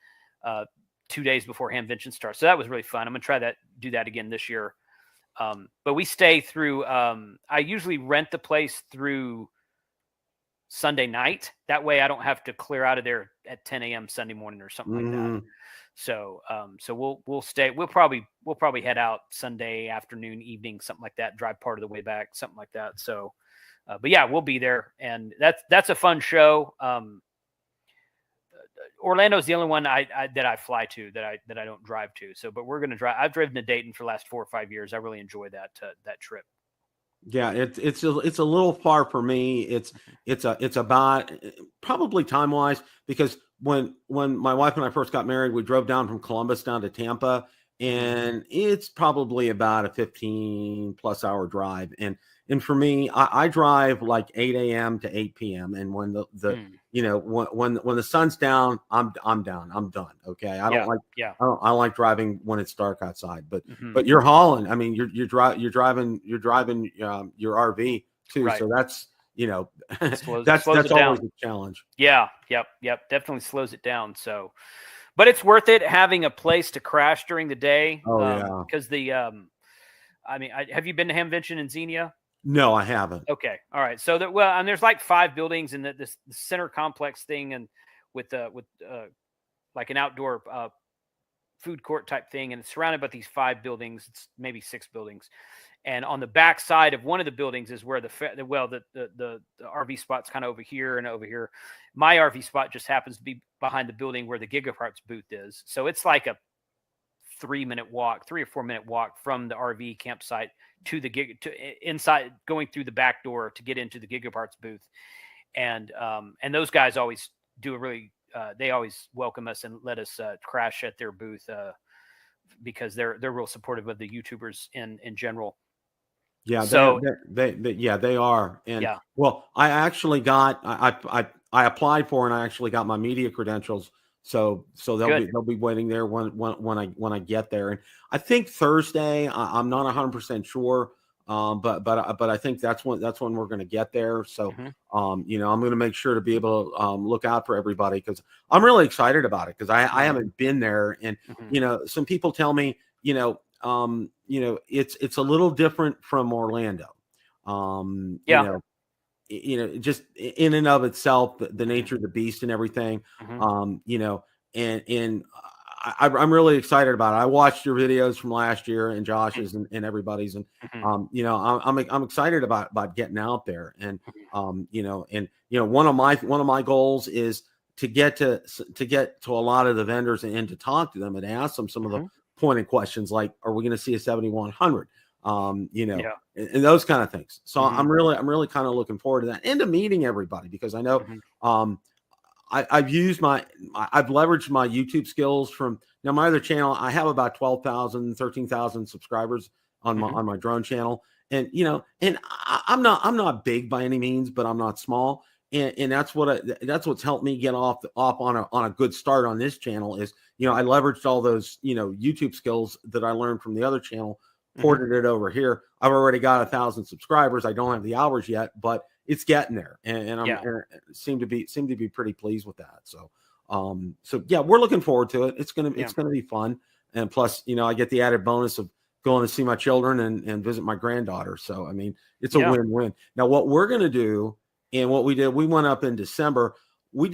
2 days before Hamvention starts. So that was really fun. I'm going to try do that again this year. But we stay through, I usually rent the place through Sunday night. That way I don't have to clear out of there at 10 a.m. Sunday morning or something like that. So, we'll stay, we'll probably head out Sunday afternoon, evening, something like that, drive part of the way back, something like that. So, but yeah, we'll be there, and that's a fun show. Orlando's the only one that I fly to that I don't drive to. So, but we're going to drive. I've driven to Dayton for the last 4 or 5 years. I really enjoy that trip. Yeah, it's a little far for me. It's about probably time wise, because when my wife and I first got married, we drove down from Columbus down to Tampa, and it's probably about a 15+ hour drive. And for me, I drive like 8 a.m. to 8 p.m. And when when the sun's down, I'm down. I'm done. Okay. I don't like driving when it's dark outside, but you're hauling. I mean, you're driving your RV too. Right. So that's, slows that's it always down. a challenge. Yeah. Yep. Definitely slows it down. So, but it's worth it having a place to crash during the day. Because have you been to Hamvention in Xenia? No, I haven't. Okay. All right. So and there's like 5 buildings in the center complex thing, and with like an outdoor food court type thing, and it's surrounded by these 5 buildings. It's maybe 6 buildings. And on the back side of one of the buildings is where the RV spot's kind of over here and over here. My RV spot just happens to be behind the building where the Gigaparts booth is. So it's like a 3 or 4 minute walk from the RV campsite to inside, going through the back door to get into the Gigaparts booth. And those guys always do they always welcome us and let us crash at their booth because they're real supportive of the YouTubers in general. Yeah. So they are. And well, I actually got, I applied for and I actually got my media credentials. So they'll be waiting there when I get there. And I think Thursday, I'm not 100% sure. But I think that's when we're going to get there. So, you know, I'm going to make sure to be able to look out for everybody, because I'm really excited about it, because I haven't been there. And, you know, some people tell me, you know, it's a little different from Orlando. You know, just in and of itself, the nature of the beast and everything, you know, and I'm really excited about it. I watched your videos from last year and Josh's and everybody's, and you know, I'm excited about getting out there, and you know, one of my goals is to get to a lot of the vendors and to talk to them and ask them some of the pointed questions, like, are we going to see a 7100? You know, and those kind of things. So I'm really kind of looking forward to that, and to meeting everybody, because I know I've leveraged my YouTube skills from, now my other channel. I have about 12,000, 13,000 subscribers on my drone channel. And, you know, and I'm not big by any means, but I'm not small. And that's what's helped me get off on a good start on this channel is, you know, I leveraged all those, you know, YouTube skills that I learned from the other channel, ported it over here. I've already got 1,000 subscribers. I don't have the hours yet, but it's getting there, and I'm seem to be pretty pleased with that. So, so yeah, we're looking forward to it. It's gonna be fun, and plus, you know, I get the added bonus of going to see my children and visit my granddaughter. So, I mean, it's a win-win. Now, what we're gonna do, and what we did, we went up in December. For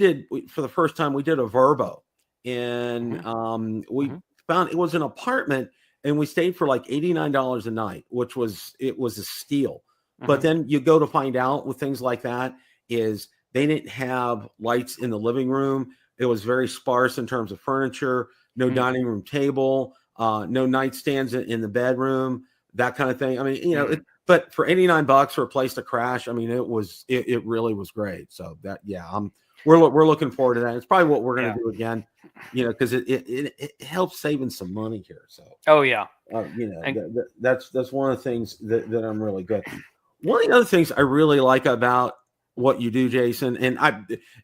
the first time, we did a Verbo, and we found it was an apartment, and we stayed for like $89 a night, which was a steal. But then you go to find out with things like that is they didn't have lights in the living room. It was very sparse in terms of furniture, no dining room table, no nightstands in the bedroom, that kind of thing. I mean, you know, but for $89 for a place to crash, I mean, it really was great. So that, we're looking forward to that. It's probably what we're going to do again, you know, because it helps saving some money here. So, you know, that's one of the things that I'm really good. One of the other things I really like about what you do, Jason, and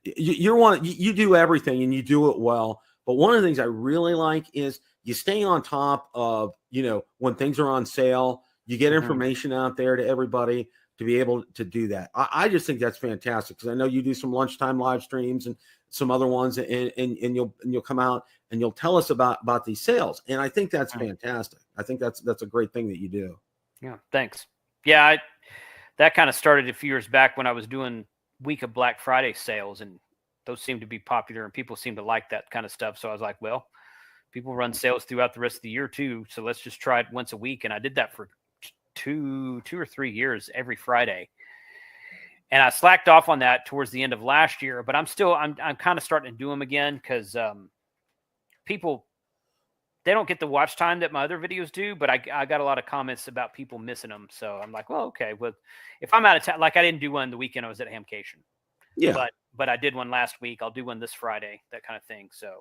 you do everything and you do it well. But one of the things I really like is you stay on top of, you know, when things are on sale, you get information out there to everybody to be able to do that. I just think that's fantastic, because I know you do some lunchtime live streams and some other ones, and you'll come out and you'll tell us about these sales. And I think that's fantastic. I think that's a great thing that you do. Yeah. Thanks. Yeah. That kind of started a few years back when I was doing week of Black Friday sales, and those seemed to be popular and people seem to like that kind of stuff. So I was like, well, people run sales throughout the rest of the year too, so let's just try it once a week. And I did that for two or 3 years, every Friday. And I slacked off on that towards the end of last year, but I'm kind of starting to do them again, because people, they don't get the watch time that my other videos do, but I got a lot of comments about people missing them. So I'm like, well, okay, well, if I'm out of town, like I didn't do one the weekend I was at HamCation. Yeah. But I did one last week. I'll do one this Friday, that kind of thing. So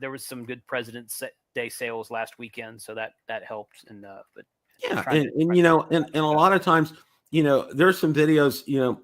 there was some good President's Day sales last weekend, so that helped. And but yeah, and you know, and a lot of times, you know, there's some videos, you know,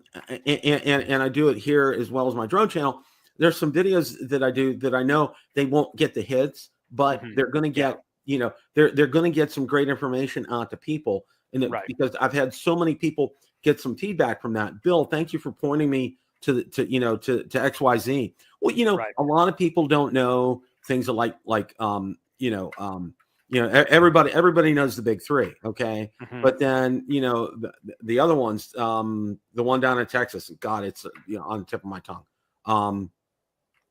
and I do it here as well as my drone channel. There's some videos that I do that I know they won't get the hits, but they're going to get, you know, they're going to get some great information out to people. And because I've had so many people get some feedback from that. Bill, thank you for pointing me to XYZ. Well, you know, a lot of people don't know things like everybody knows the big three. Okay. But then, you know, the other ones, the one down in Texas, God, it's, you know, on the tip of my tongue.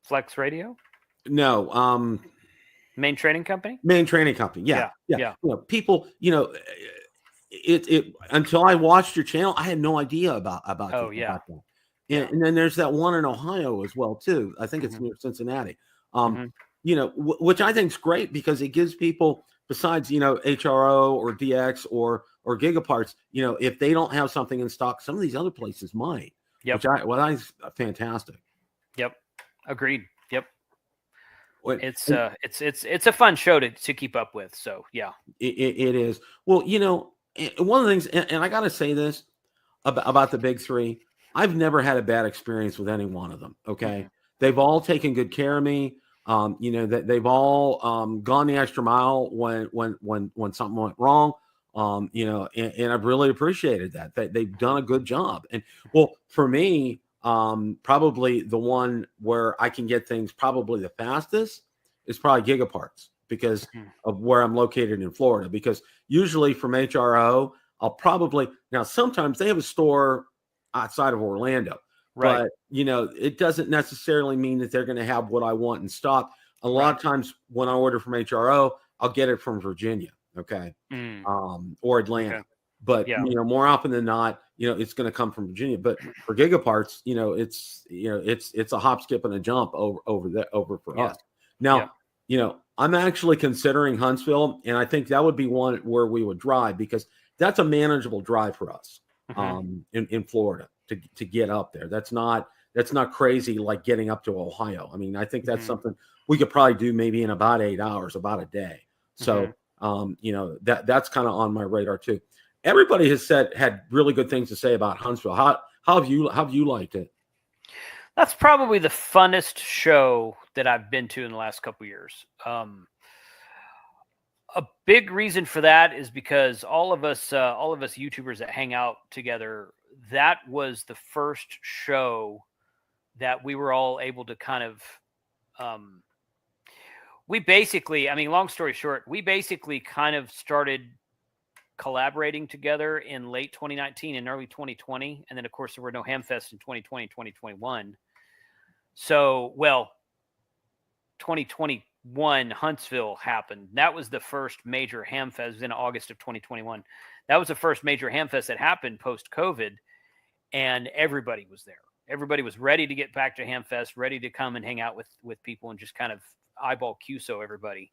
Flex Radio? No. Main Training Company? Main Training Company. Yeah. You know, people, you know, it until I watched your channel, I had no idea about about that. And then there's that one in Ohio as well too. I think it's near Cincinnati. You know, which I think is great, because it gives people, besides, you know, HRO or DX or Gigaparts, you know, if they don't have something in stock, some of these other places might. Which I think is fantastic. Yep. Agreed. Yep. It's a fun show to keep up with. So yeah, it is. Well, you know, one of the things, and I got to say this about the big three, I've never had a bad experience with any one of them. Okay. They've all taken good care of me. You know, that they've all gone the extra mile when something went wrong. You know, and I've really appreciated that. They've done a good job. And well, for me, probably the one where I can get things probably the fastest is probably Gigaparts because of where I'm located in Florida. Because usually from HRO, I'll probably now sometimes they have a store outside of Orlando. Right. But, you know, it doesn't necessarily mean that they're going to have what I want in stock. A lot of times when I order from HRO, I'll get it from Virginia, okay, or Atlanta. Okay. But, you know, more often than not, you know, it's going to come from Virginia. But for Gigaparts, you know, it's a hop, skip, and a jump over for us. Now, you know, I'm actually considering Huntsville, and I think that would be one where we would drive because that's a manageable drive for us in Florida. To get up there. That's not crazy like getting up to Ohio. I mean, I think that's something we could probably do maybe in about 8 hours, about a day. So, you know, that's kind of on my radar too. Everybody has had really good things to say about Huntsville. How have you liked it? That's probably the funnest show that I've been to in the last couple of years. A big reason for that is because all of us YouTubers that hang out together, that was the first show that we were all able to kind of, we basically, I mean, long story short, we basically kind of started collaborating together in late 2019 and early 2020. And then of course there were no HamFests in 2020, 2021. So, well, 2021 Huntsville happened. That was the first major HamFest. It was in August of 2021. That was the first major HamFest that happened post-COVID, and everybody was there. Everybody was ready to get back to HamFest, ready to come and hang out with people and just kind of eyeball QSO everybody.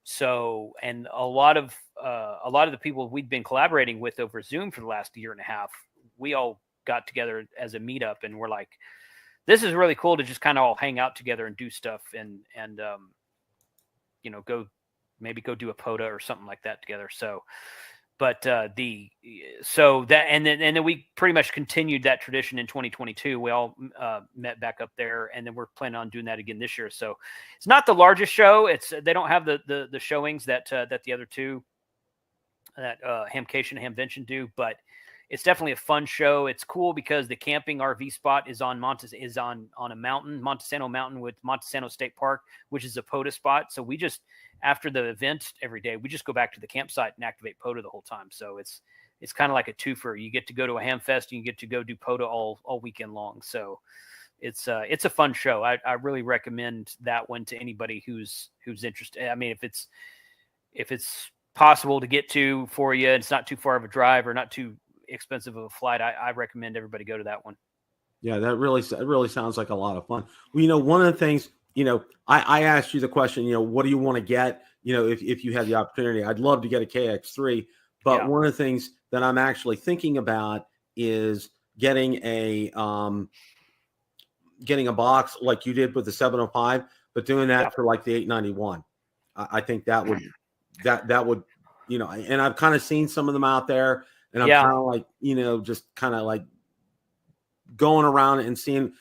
So, and a lot of the people we'd been collaborating with over Zoom for the last year and a half, we all got together as a meetup, and we're like, this is really cool to just kind of all hang out together and do stuff and you know, go do a POTA or something like that together. So, but and then we pretty much continued that tradition in 2022. We all met back up there, and then we're planning on doing that again this year. So it's not the largest show. They don't have the showings that the other two, that HamCation and HamVention do, but it's definitely a fun show. It's cool because the camping RV spot is on a mountain, Montesano Mountain with Montesano State Park, which is a POTA spot. So we just, after the event every day, we just go back to the campsite and activate POTA the whole time. So it's kind of like a twofer. You get to go to a HamFest and you get to go do POTA all weekend long. So it's a fun show. I really recommend that one to anybody who's interested. I mean, if it's possible to get to for you, it's not too far of a drive or not too expensive of a flight, I recommend everybody go to that one. Yeah, that really sounds like a lot of fun. Well, you know, one of the things, you know, I asked you the question, you know, what do you want to get? You know, if you had the opportunity, I'd love to get a KX3, but one of the things that I'm actually thinking about is getting a box like you did with the 705, but doing that for like the 891. I think that would, you know, and I've kind of seen some of them out there. And I'm kind of like, you know, just kind of like going around and seeing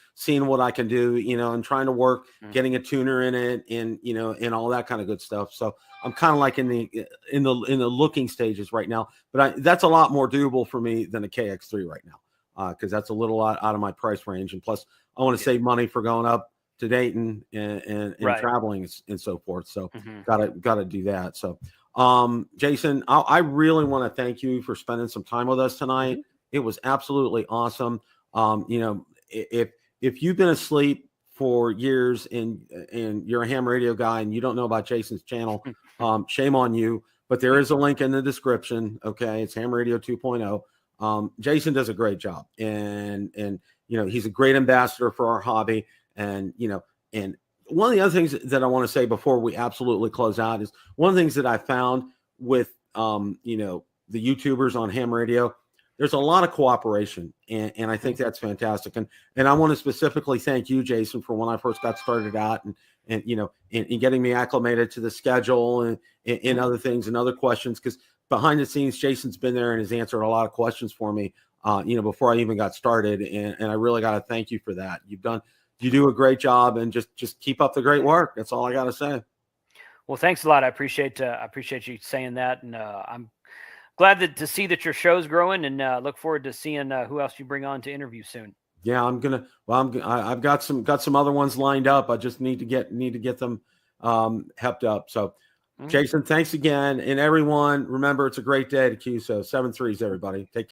what I can do, you know, and trying to work, getting a tuner in it, and you know, and all that kind of good stuff. So I'm kind of like in the looking stages right now. But that's a lot more doable for me than a KX3 right now, because that's a little out of my price range, and plus I want to save money for going up to Dayton and traveling and so forth. So gotta do that. So. Jason, I really want to thank you for spending some time with us tonight. It was absolutely awesome. You know, if you've been asleep for years and you're a ham radio guy and you don't know about Jason's channel, shame on you, but there is a link in the description. Okay. It's Ham Radio 2.0. Jason does a great job, and you know, he's a great ambassador for our hobby, and you know, and one of the other things that I want to say before we absolutely close out is one of the things that I found with, you know, the YouTubers on ham radio, there's a lot of cooperation, and I think that's fantastic. And I want to specifically thank you, Jason, for when I first got started out and you know, in getting me acclimated to the schedule and other things and other questions, because behind the scenes, Jason's been there and has answered a lot of questions for me before I even got started. And I really got to thank you for that. You do a great job, and just keep up the great work. That's all I got to say. Well, thanks a lot. I appreciate you saying that. And I'm glad to see that your show's growing, and look forward to seeing who else you bring on to interview soon. Yeah, I've got some other ones lined up. I just need to get them hepped up. So Jason, thanks again. And everyone, remember, it's a great day to QSO. 7 3s, everybody. Take care.